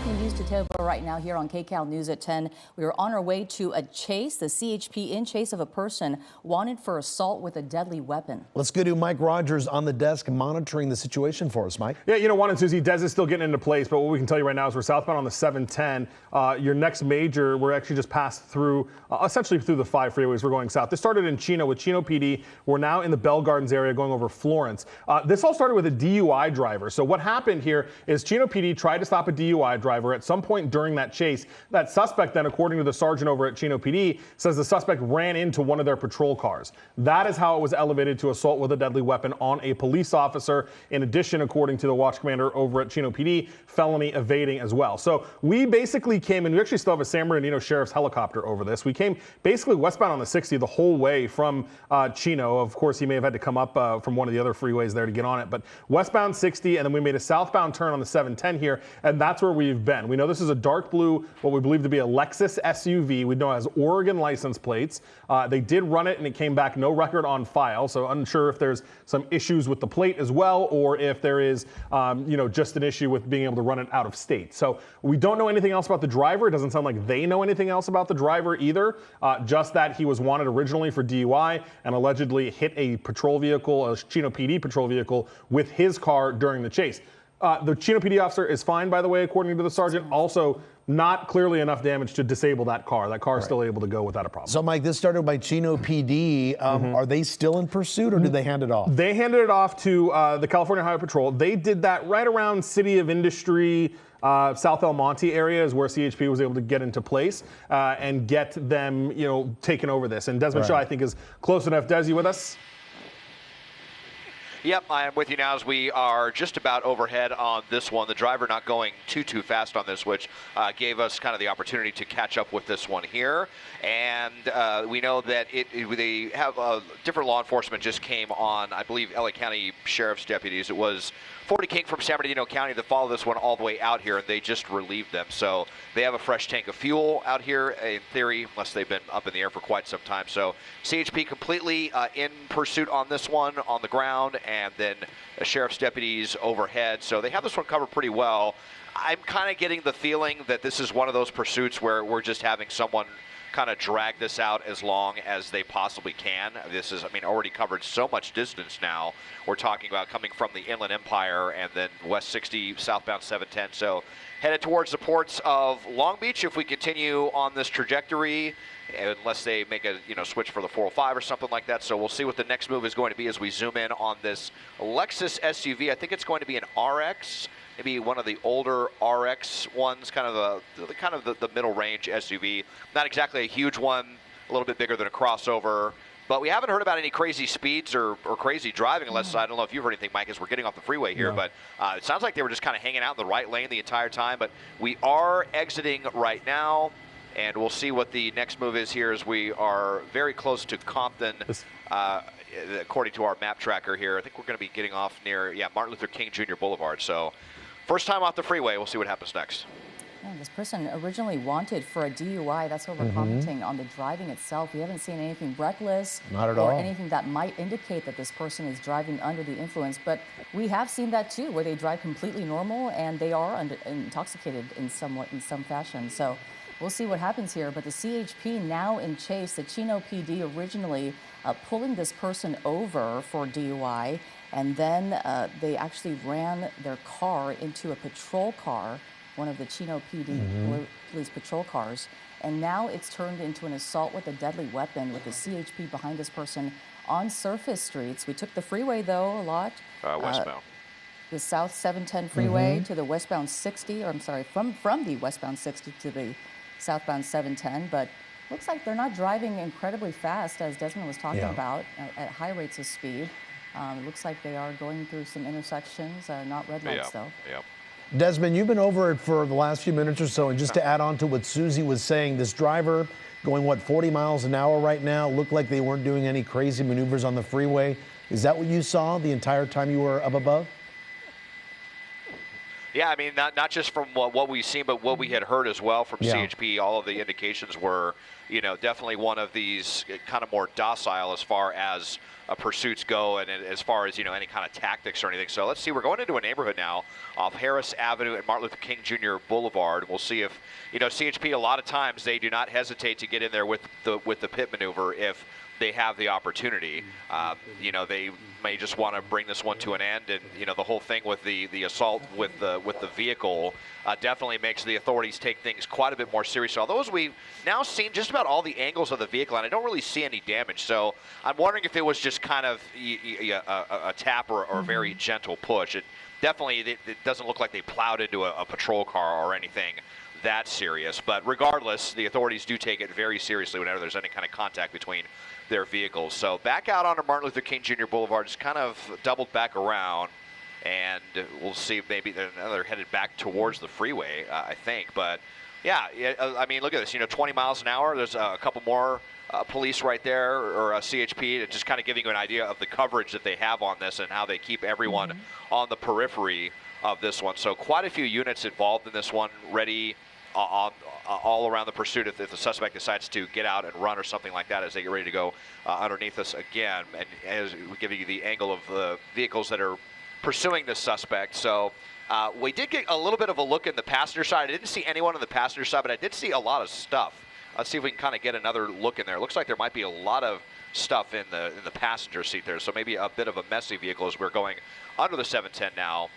breaking news to table right now here on KCAL News at 10. We are on our way to a chase, the CHP in chase of a person wanted for assault with a deadly weapon. Let's go to Mike Rogers on the desk monitoring the situation for us, Mike. Yeah, you know, Juan and Susie, Des is still getting into place, but what we can tell you right now is we're southbound on the 710. Your next major, we're actually just passed through, essentially through the 5 freeways. We're going south. This started in Chino with Chino PD. We're now in the Bell Gardens area going over Florence. This all started with a DUI driver. So what happened here is Chino PD tried to stop a DUI driver. At some point during that chase, that suspect then, according to the sergeant over at Chino PD, says the suspect ran into one of their patrol cars. That is how it was elevated to assault with a deadly weapon on a police officer. In addition, according to the watch commander over at Chino PD, felony evading as well. So we basically came, and we actually still have a San Bernardino Sheriff's helicopter over this. We came basically westbound on the 60 the whole way from Chino. Of course, he may have had to come up from one of the other freeways there to get on it, but westbound 60, and then we made a southbound turn on the 710 here, and that's where we've been. We know this is a dark blue, what we believe to be a Lexus SUV. We know it has Oregon license plates. They did run it, and it came back no record on file, so unsure if there's some issues with the plate as well, or if there is, just an issue with being able to run it out of state. So we don't know anything else about the driver. It doesn't sound like they know anything else about the driver either, just that he was wanted originally for DUI and allegedly hit a patrol vehicle, a Chino PD patrol vehicle, with his car during the chase. The Chino PD officer is fine, by the way, according to the sergeant. Also, not clearly enough damage to disable that car. That car is still able to go without a problem. So, Mike, this started by Chino PD. Are they still in pursuit, or did they hand it off? They handed it off to the California Highway Patrol. They did that right around City of Industry, South El Monte area is where CHP was able to get into place and get them, taken over this. And Desmond Shaw, I think, is close enough. Des, you with us? Yep, I am with you now as we are just about overhead on this one. The driver not going too fast on this, which gave us kind of the opportunity to catch up with this one here. And we know that they have different law enforcement just came on, I believe, LA County Sheriff's deputies. It was 40 King from San Bernardino County that followed this one all the way out here, and they just relieved them. So they have a fresh tank of fuel out here, in theory, unless they've been up in the air for quite some time. So CHP completely in pursuit on this one on the ground, and then sheriff's deputies overhead. So they have this one covered pretty well. I'm kind of getting the feeling that this is one of those pursuits where we're just having someone kind of drag this out as long as they possibly can. This is, already covered so much distance now. We're talking about coming from the Inland Empire and then West 60, southbound 710. So headed towards the ports of Long Beach if we continue on this trajectory, unless they make a switch for the 405 or something like that. So we'll see what the next move is going to be as we zoom in on this Lexus SUV. I think it's going to be an RX. Maybe one of the older RX ones, kind of the middle range SUV. Not exactly a huge one, a little bit bigger than a crossover. But we haven't heard about any crazy speeds or crazy driving, unless I don't know if you've heard anything, Mike, as we're getting off the freeway here. But it sounds like they were just kind of hanging out in the right lane the entire time. But we are exiting right now, and we'll see what the next move is here as we are very close to Compton. According to our map tracker here, I think we're going to be getting off near, Martin Luther King Jr. Boulevard. So first time off the freeway. We'll see what happens next. Yeah, this person originally wanted for a DUI. That's what we're commenting on the driving itself. We haven't seen anything reckless or anything that might indicate that this person is driving under the influence. But we have seen that too, where they drive completely normal and they are intoxicated in some fashion. So we'll see what happens here. But the CHP now in chase. The Chino PD originally pulling this person over for DUI, and then they actually ran their car into a patrol car, one of the Chino PD police patrol cars, and now it's turned into an assault with a deadly weapon with the CHP behind this person on surface streets. We took the freeway, though, a lot. Westbound. The South 710 freeway to the westbound 60, or I'm sorry, from the westbound 60 to the southbound 710, but looks like they're not driving incredibly fast, as Desmond was talking about, at high rates of speed. It looks like they are going through some intersections, not red lights, though. Desmond, you've been over it for the last few minutes or so, and just to add on to what Susie was saying, this driver going, 40 miles an hour right now, looked like they weren't doing any crazy maneuvers on the freeway. Is that what you saw the entire time you were up above? Yeah, I mean, not just from what we've seen, but what we had heard as well from CHP. All of the indications were, definitely one of these kind of more docile as far as pursuits go, and as far as any kind of tactics or anything. So let's see. We're going into a neighborhood now off Harris Avenue and Martin Luther King Jr. Boulevard. We'll see if CHP. A lot of times they do not hesitate to get in there with the pit maneuver if they have the opportunity. They may just want to bring this one to an end, and the whole thing with the assault with the vehicle definitely makes the authorities take things quite a bit more seriously. Although as we've now seen just about all the angles of the vehicle, and I don't really see any damage, so I'm wondering if it was just kind of a tap or a very gentle push. It doesn't look like they plowed into a patrol car or anything that serious, but regardless, the authorities do take it very seriously whenever there's any kind of contact between their vehicles. So back out onto Martin Luther King Jr. Boulevard, just kind of doubled back around, and we'll see if maybe they're headed back towards the freeway, I think. But yeah, I mean, look at this, 20 miles an hour. There's a couple more police right there, or CHP, just kind of giving you an idea of the coverage that they have on this and how they keep everyone on the periphery of this one. So quite a few units involved in this one, ready all around the pursuit if the suspect decides to get out and run or something like that as they get ready to go underneath us again. And as we give you the angle of the vehicles that are pursuing the suspect. So we did get a little bit of a look in the passenger side. I didn't see anyone on the passenger side, but I did see a lot of stuff. Let's see if we can kind of get another look in there. It looks like there might be a lot of stuff in the passenger seat there. So maybe a bit of a messy vehicle as we're going under the 710 now.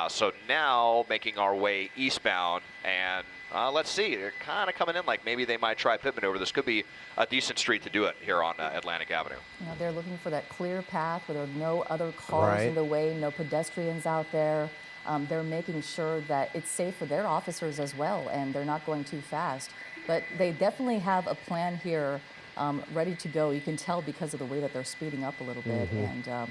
So now making our way eastbound, and let's see, they're kind of coming in like maybe they might try pit maneuver. This could be a decent street to do it here on Atlantic Avenue. They're looking for that clear path where there are no other cars in the way, no pedestrians out there. They're making sure that it's safe for their officers as well, and they're not going too fast. But they definitely have a plan here ready to go. You can tell because of the way that they're speeding up a little bit, and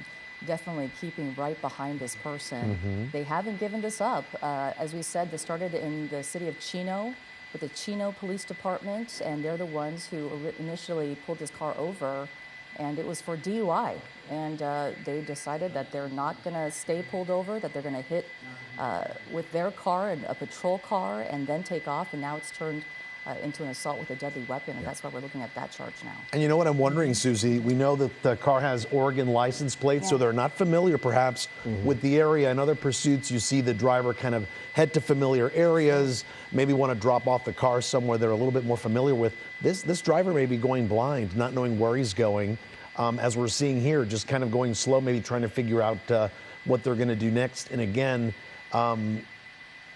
definitely keeping right behind this person. They haven't given this up. As we said, this started in the city of Chino with the Chino Police Department, and they're the ones who initially pulled this car over, and it was for DUI. And they decided that they're not going to stay pulled over, that they're going to hit with their car and a patrol car and then take off, and now it's turned into an assault with a deadly weapon, and that's why we're looking at that charge now. And you know what I'm wondering, Susie? We know that the car has Oregon license plates, so they're not familiar perhaps with the area. In other pursuits, you see the driver kind of head to familiar areas, maybe want to drop off the car somewhere they're a little bit more familiar with. This driver may be going blind, not knowing where he's going, as we're seeing here, just kind of going slow, maybe trying to figure out what they're going to do next. And again,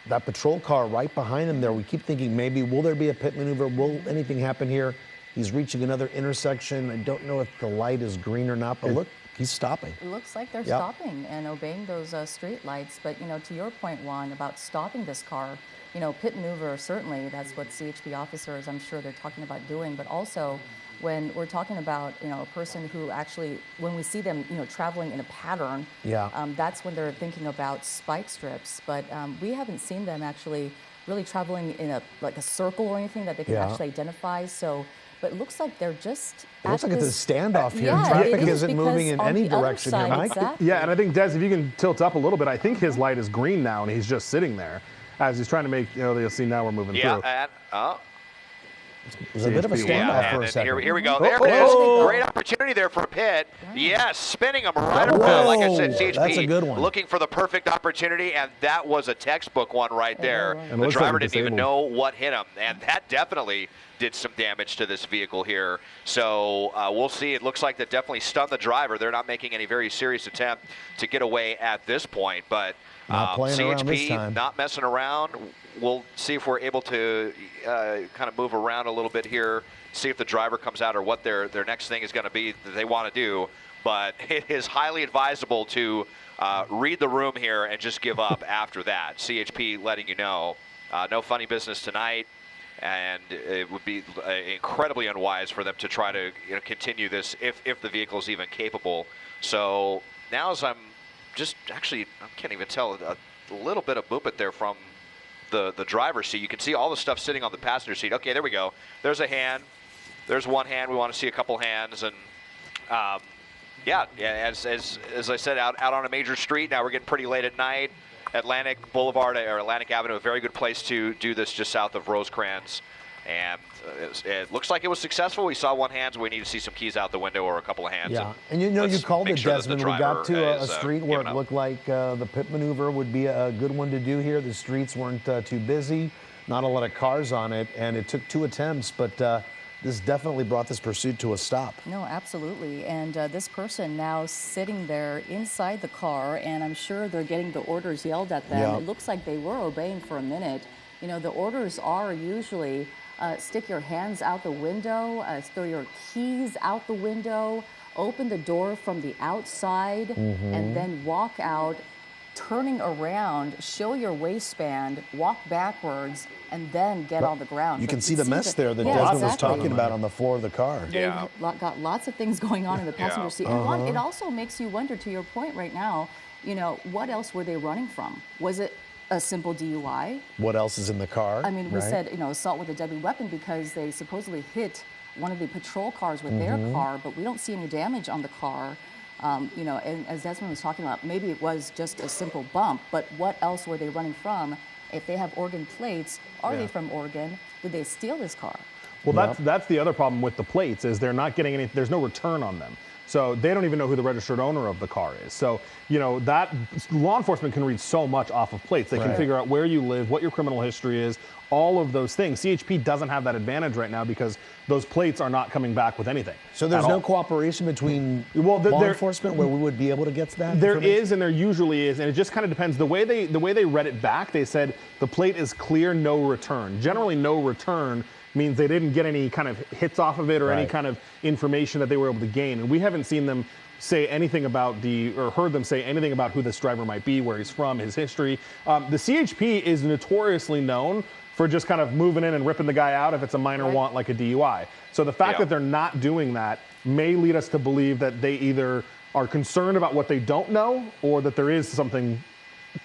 that patrol car right behind him there, we keep thinking maybe, will there be a pit maneuver? Will anything happen here? He's reaching another intersection. I don't know if the light is green or not, but look, he's stopping. It looks like they're stopping and obeying those street lights. But, to your point, Juan, about stopping this car, pit maneuver, certainly that's what CHP officers, I'm sure they're talking about doing, but also when we're talking about, a person who actually, when we see them, traveling in a pattern, that's when they're thinking about spike strips. But we haven't seen them actually really traveling in a circle or anything that they can actually identify. So, but it looks like they're just. It looks like it's a standoff here. Traffic isn't moving in any direction here, Mike. Exactly. Yeah, and I think, Des, if you can tilt up a little bit, I think his light is green now, and he's just sitting there as he's trying to make, you'll see now we're moving through. Yeah, it was a bit of a standoff for a second. Here we go. There it is. Great opportunity there for a pit. Yes, spinning them right around. Like I said, CHP that's a good one. Looking for the perfect opportunity, and that was a textbook one right there. The driver didn't even know what hit him, and that definitely did some damage to this vehicle here. So we'll see. It looks like that definitely stunned the driver. They're not making any very serious attempt to get away at this point, but not playing around this time. CHP not messing around. We'll see if we're able to kind of move around a little bit here, see if the driver comes out or what their next thing is going to be that they want to do. But it is highly advisable to read the room here and just give up after that. CHP letting you know, no funny business tonight, and it would be incredibly unwise for them to try to continue this if the vehicle is even capable. So now as I can't even tell, a little bit of movement there from the driver's seat. You can see all the stuff sitting on the passenger seat. Okay, there we go. There's a hand. There's one hand. We want to see a couple hands. And as I said, out on a major street. Now we're getting pretty late at night. Atlantic Boulevard or Atlantic Avenue, a very good place to do this, just south of Rosecrans. And it looks like it was successful. We saw one hand, so we need to see some keys out the window or a couple of hands. Yeah, and you know, you called it, sure Desmond. We got to a street where it looked like the pit maneuver would be a good one to do here. The streets weren't too busy, not a lot of cars on it, and it took 2 attempts, but this definitely brought this pursuit to a stop. No, absolutely. And this person now sitting there inside the car, and I'm sure they're getting the orders yelled at them. Yeah. It looks like they were obeying for a minute. You know, the orders are usually stick your hands out the window, throw your keys out the window, open the door from the outside, and then walk out, turning around, show your waistband, walk backwards, and then get on the ground. You But can see the mess there that yeah, Desmond was exactly. talking about on the floor of the car. They've got lots of things going on in the passenger seat. And it also makes you wonder, to your point right now, you know, what else were they running from? Was it a simple DUI? What else is in the car? I mean, we said, you know, assault with a deadly weapon because they supposedly hit one of the patrol cars with their car, but we don't see any damage on the car. You know, and as Desmond was talking about, maybe it was just a simple bump, but what else were they running from? If they have Oregon plates, are they from Oregon? Did they steal this car? Well, that's the other problem with the plates is they're not getting any. There's no return on them, so they don't even know who the registered owner of the car is. So you know that law enforcement can read so much off of plates. They can figure out where you live, what your criminal history is, all of those things. CHP doesn't have that advantage right now because those plates are not coming back with anything. So there's no cooperation between law enforcement where we would be able to get to that? There is, and there usually is, and it just kind of depends. The way they read it back, they said the plate is clear, no return. Generally, no return means they didn't get any kind of hits off of it or any kind of information that they were able to gain. And we haven't seen them say anything about or heard them say anything about who this driver might be, where he's from, his history. The CHP is notoriously known for just kind of moving in and ripping the guy out if it's a minor want like a DUI. So the fact that they're not doing that may lead us to believe that they either are concerned about what they don't know or that there is something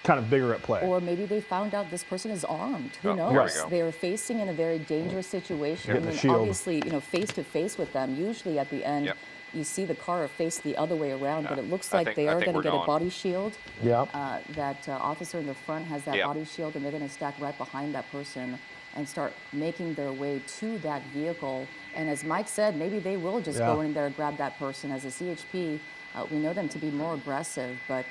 kind of bigger at play. Or maybe they found out this person is armed. Who knows? Right. They're facing in a very dangerous situation. I mean, shield. obviously, you know, face to face with them. Usually at the end, you see the car face the other way around, but it looks like they are going to get a body shield. Yeah. That officer in the front has that body shield, and they're going to stack right behind that person and start making their way to that vehicle. And as Mike said, maybe they will just go in there and grab that person. As a CHP, we know them to be more aggressive, but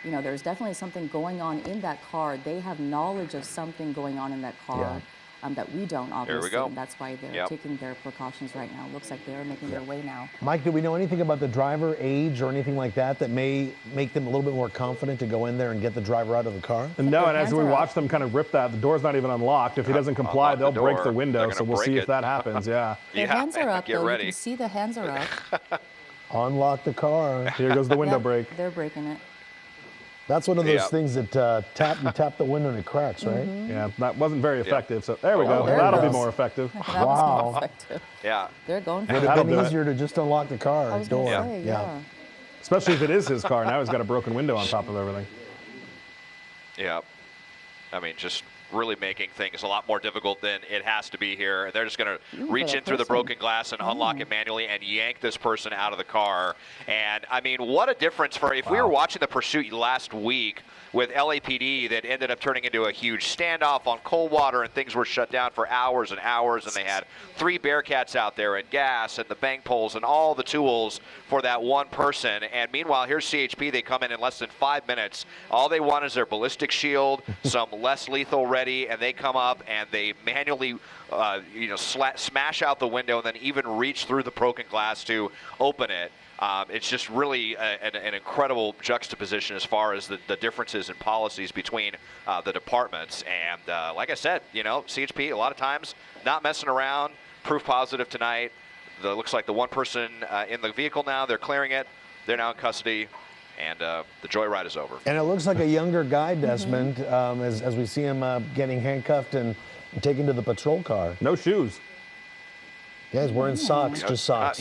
you know, there's definitely something going on in that car. They have knowledge of something going on in that car that we don't, obviously. There we go. And that's why they're taking their precautions right now. Looks like they're making their way now. Mike, do we know anything about the driver, age, or anything like that that may make them a little bit more confident to go in there and get the driver out of the car? No, and as we watch them kind of rip that, the door's not even unlocked. If he doesn't comply, they'll break the window. So we'll see if that happens. Their hands are up, Get though. ready. You can see the hands are up. Unlock the car. Here goes the window break. They're breaking it. That's one of those things that you tap the window and it cracks, right? Yeah, that wasn't very effective. So there we go. there it That'll be goes. more effective. That was more effective. Yeah. They're going for Would it. have been do it. easier to just unlock the car I was door. gonna say, yeah. Especially if it is his car. Now he's got a broken window on top of everything. Yeah. I mean, just really making things a lot more difficult than it has to be here. They're just going to reach in through the broken glass and unlock it manually and yank this person out of the car. And, I mean, what a difference for if we were watching the pursuit last week with LAPD that ended up turning into a huge standoff on Coldwater, and things were shut down for hours and hours, and they had 3 Bearcats out there and gas and the bank poles and all the tools for that one person. And meanwhile, here's CHP. They come in less than 5 minutes. All they want is their ballistic shield, some less lethal ready, and they come up and they manually smash out the window and then even reach through the broken glass to open it. It's just really an incredible juxtaposition as far as the differences in policies between the departments. And like I said, you know, CHP a lot of times not messing around. Proof positive tonight. Looks like the one person in the vehicle now, they're clearing it. They're now in custody. And the joyride is over. And it looks like a younger guy, Desmond, as we see him getting handcuffed and taken to the patrol car. No shoes. Yeah, he's wearing socks, just socks.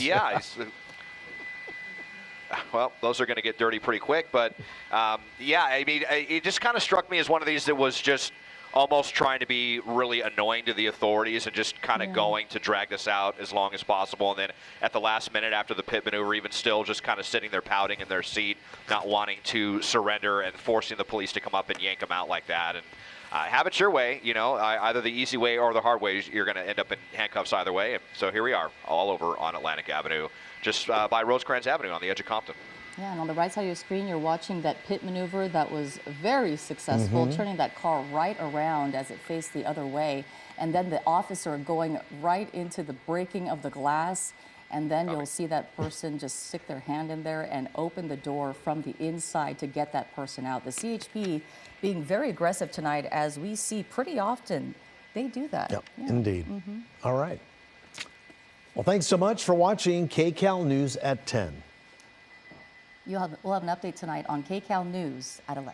Well, those are going to get dirty pretty quick. But, yeah, I mean, it just kind of struck me as one of these that was just almost trying to be really annoying to the authorities and just kind of going to drag this out as long as possible. And then at the last minute after the pit maneuver, even still just kind of sitting there pouting in their seat, not wanting to surrender and forcing the police to come up and yank them out like that. And have it your way, you know, either the easy way or the hard way. You're going to end up in handcuffs either way. And so here we are, all over on Atlantic Avenue, just by Rosecrans Avenue on the edge of Compton. Yeah, and on the right side of your screen, you're watching that pit maneuver that was very successful, turning that car right around as it faced the other way. And then the officer going right into the breaking of the glass. And then you'll see that person just stick their hand in there and open the door from the inside to get that person out. The CHP being very aggressive tonight, as we see pretty often. They do that. Yep, indeed. All right. Well, thanks so much for watching KCAL News at 10. We'll have an update tonight on KCAL News at 11.